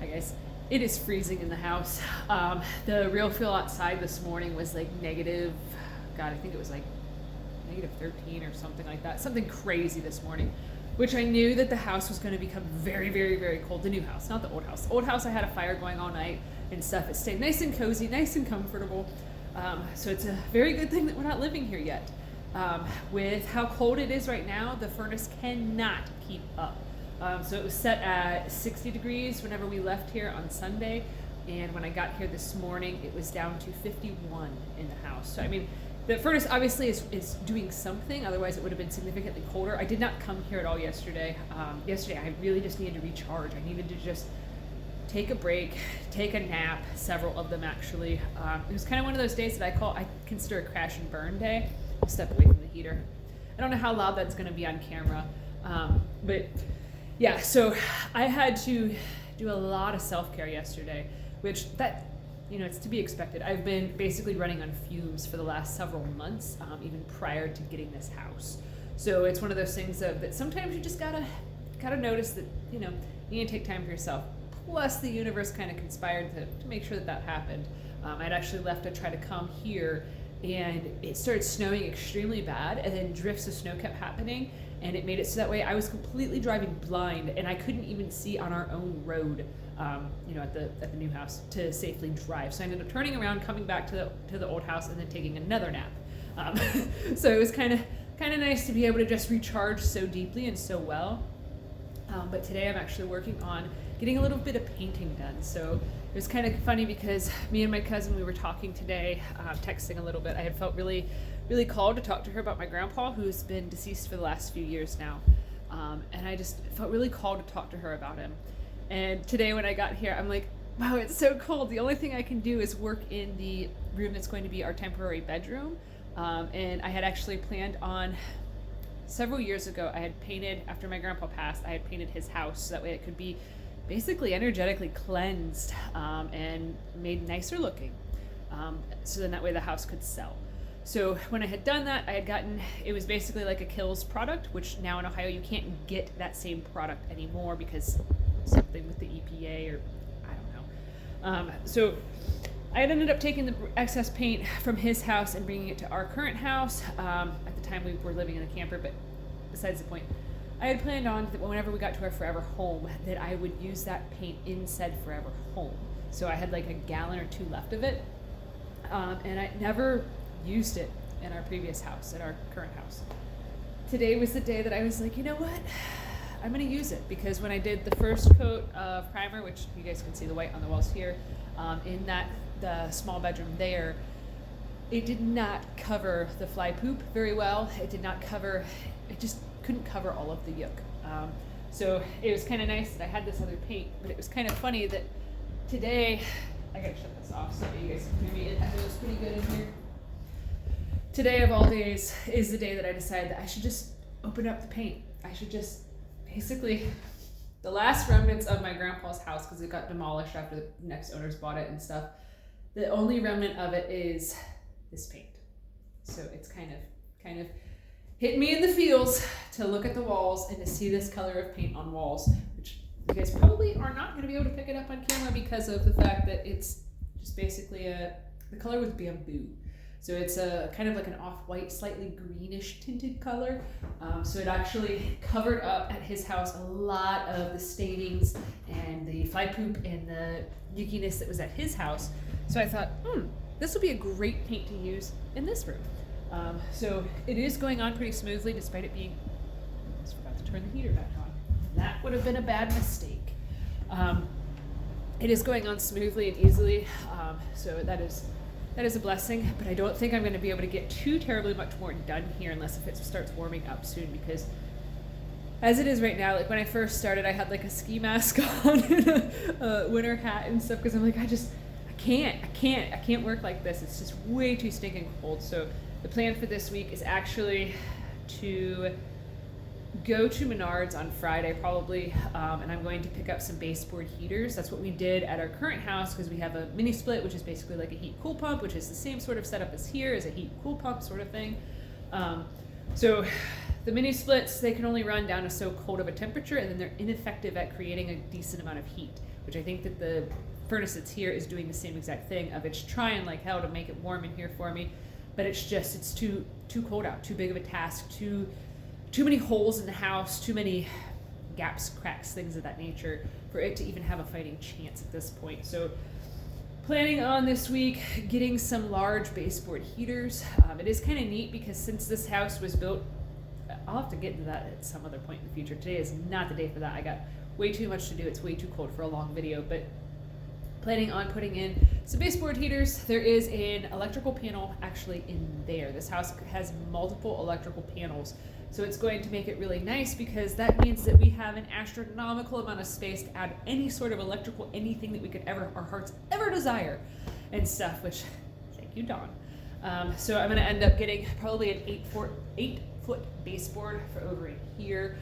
Hi guys. It is freezing in the house. The real feel outside this morning was like negative, God, I think it was like negative 13 or something like that. Something crazy this morning, which I knew that the house was going to become very, very, very cold. The new house, not the old house. The old house, I had a fire going all night and stuff. It stayed nice and cozy, nice and comfortable. So it's a very good thing that we're not living here yet. With how cold it is right now, the furnace cannot keep up. So it was set at 60 degrees whenever we left here on Sunday, and when I got here this morning, it was down to 51 in the house. So I mean, the furnace obviously is doing something, otherwise it would have been significantly colder. I did not come here at all yesterday. Yesterday I really just needed to recharge. I needed to just take a break, take a nap, several of them actually. It was kind of one of those days that I consider a crash and burn day. I'll step away from the heater. I don't know how loud that's going to be on camera, but yeah, so I had to do a lot of self-care yesterday, which it's to be expected. I've been basically running on fumes for the last several months, even prior to getting this house. So it's one of those things that sometimes you just gotta notice that, you need to take time for yourself. Plus the universe kind of conspired to make sure that happened. I'd actually left to try to come here, and it started snowing extremely bad, and then drifts of snow kept happening, and it made it so that way I was completely driving blind, and I couldn't even see on our own road, at the new house to safely drive. So I ended up turning around, coming back to the old house, and then taking another nap. So it was kind of nice to be able to just recharge so deeply and so well. But today I'm actually working on getting a little bit of painting done. So it was kind of funny because me and my cousin, we were talking today, texting a little bit. I had felt really, really called to talk to her about my grandpa, who's been deceased for the last few years now. And I just felt really called to talk to her about him. And today when I got here, I'm like, wow, it's so cold. The only thing I can do is work in the room that's going to be our temporary bedroom. And I had actually planned on, several years ago, I had painted, after my grandpa passed, I had painted his house so that way it could be basically energetically cleansed and made nicer looking. So then that way the house could sell. So when I had done that, I had gotten, it was basically like a Kills product, which now in Ohio you can't get that same product anymore because something with the EPA or I don't know. So I had ended up taking the excess paint from his house and bringing it to our current house. At the time we were living in a camper, but besides the point, I had planned on that whenever we got to our forever home that I would use that paint in said forever home. So I had like a gallon or two left of it, and I never used it in our previous house, at our current house. Today was the day that I was like, you know what? I'm gonna use it, because when I did the first coat of primer, which you guys can see the white on the walls here, in the small bedroom there, it did not cover the fly poop very well. It just couldn't cover all of the yolk. So it was kind of nice that I had this other paint, but it was kind of funny that today, I gotta shut this off so that you guys can hear me. It echoes pretty good in here. Today of all days is the day that I decided that I should just open up the paint. I should just basically, the last remnants of my grandpa's house, because it got demolished after the next owners bought it and stuff, the only remnant of it is this paint. So it's kind of hit me in the feels to look at the walls and to see this color of paint on walls, which you guys probably are not going to be able to pick it up on camera because of the fact that it's just basically the color was bamboo. So it's a kind of like an off-white, slightly greenish tinted color. So it actually covered up at his house a lot of the stainings and the fly poop and the yukiness that was at his house. So I thought, this would be a great paint to use in this room. So it is going on pretty smoothly, despite it being, I just forgot to turn the heater back on. That would have been a bad mistake. It is going on smoothly and easily, so that is a blessing, but I don't think I'm going to be able to get too terribly much more done here unless if it starts warming up soon, because as it is right now, like when I first started, I had like a ski mask on and a winter hat and stuff, because I'm like, I can't work like this. It's just way too stinking cold. So the plan for this week is actually to go to Menards on Friday probably, and I'm going to pick up some baseboard heaters. That's what we did at our current house, because we have a mini split, which is basically like a heat cool pump, which is the same sort of setup as here, as a heat cool pump sort of thing. So the mini splits, they can only run down to so cold of a temperature, and then they're ineffective at creating a decent amount of heat. which I think that the furnace that's here is doing the same exact thing of it's trying like hell to make it warm in here for me, but it's too cold out, too big of a task, too many holes in the house, too many gaps, cracks, things of that nature for it to even have a fighting chance at this point. So planning on this week getting some large baseboard heaters. It is kind of neat because since this house was built, I'll have to get into that at some other point in the future. Today is not the day for that. I got way too much to do. It's way too cold for a long video, but planning on putting in some baseboard heaters. There is an electrical panel actually in there. This house has multiple electrical panels, so it's going to make it really nice because that means that we have an astronomical amount of space to add any sort of electrical, anything that we could our hearts ever desire and stuff, which, thank you, Dawn. So I'm gonna end up getting probably an 8-foot baseboard for over in here.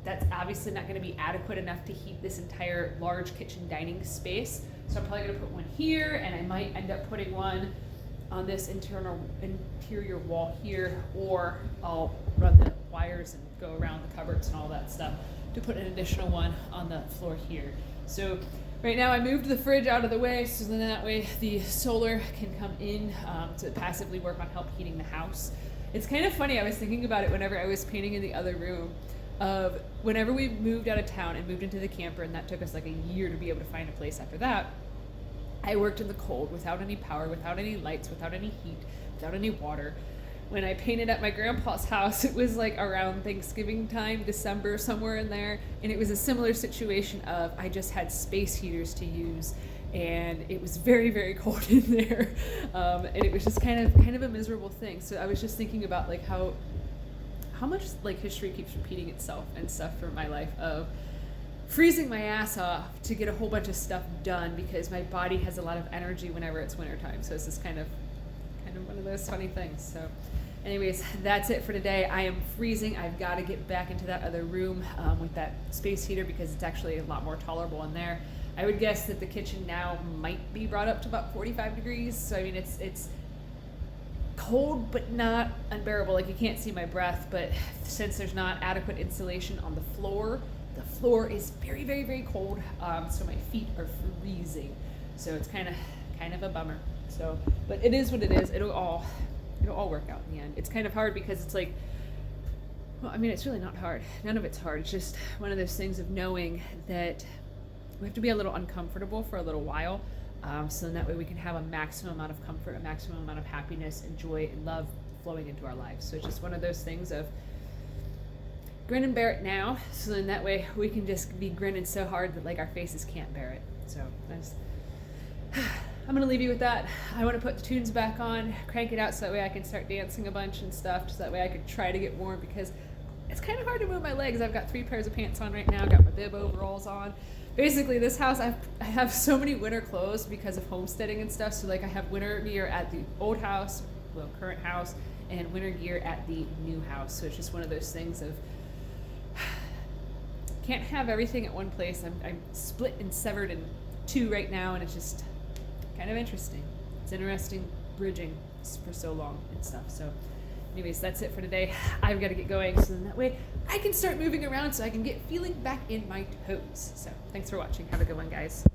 That's obviously not going to be adequate enough to heat this entire large kitchen dining space. So I'm probably going to put one here, and I might end up putting one on this interior wall here, or I'll run the wires and go around the cupboards and all that stuff to put an additional one on the floor here. So right now I moved the fridge out of the way, so then that way the solar can come in to passively work on help heating the house. It's kind of funny, I was thinking about it whenever I was painting in the other room, of whenever we moved out of town and moved into the camper, and that took us like a year to be able to find a place after that. I worked in the cold without any power, without any lights, without any heat, without any water. When I painted at my grandpa's house, it was like around Thanksgiving time, December, somewhere in there, and it was a similar situation of I just had space heaters to use, and it was very, very cold in there, and it was just kind of a miserable thing. So I was just thinking about like how much like history keeps repeating itself and stuff for my life of freezing my ass off to get a whole bunch of stuff done because my body has a lot of energy whenever it's wintertime. So it's just kind of one of those funny things. So anyways, that's it for today. I am freezing. I've got to get back into that other room with that space heater because it's actually a lot more tolerable in there. I would guess that the kitchen now might be brought up to about 45 degrees. So I mean, it's cold but not unbearable. Like you can't see my breath, but since there's not adequate insulation on the floor is very, very, very cold. So my feet are freezing. So it's kind of a bummer. So, but it is what it is. It'll all work out in the end. It's kind of hard because it's like, well, I mean, it's really not hard. None of it's hard. It's just one of those things of knowing that we have to be a little uncomfortable for a little while. So then that way we can have a maximum amount of comfort, a maximum amount of happiness and joy and love flowing into our lives. So it's just one of those things of grin and bear it now. So then that way we can just be grinning so hard that like our faces can't bear it. So I'm gonna leave you with that. I want to put the tunes back on, crank it out so that way I can start dancing a bunch and stuff, so that way I could try to get warm because it's kind of hard to move my legs. I've got 3 pairs of pants on right now, got my bib overalls on. Basically, this house, I have so many winter clothes because of homesteading and stuff. So like I have winter gear at the old house, well, current house, and winter gear at the new house. So it's just one of those things of can't have everything at one place. I'm split and severed in 2 right now, and it's just kind of interesting. It's interesting bridging for so long and stuff. So anyways, that's it for today. I've got to get going so then that way I can start moving around so I can get feeling back in my toes. So thanks for watching. Have a good one, guys.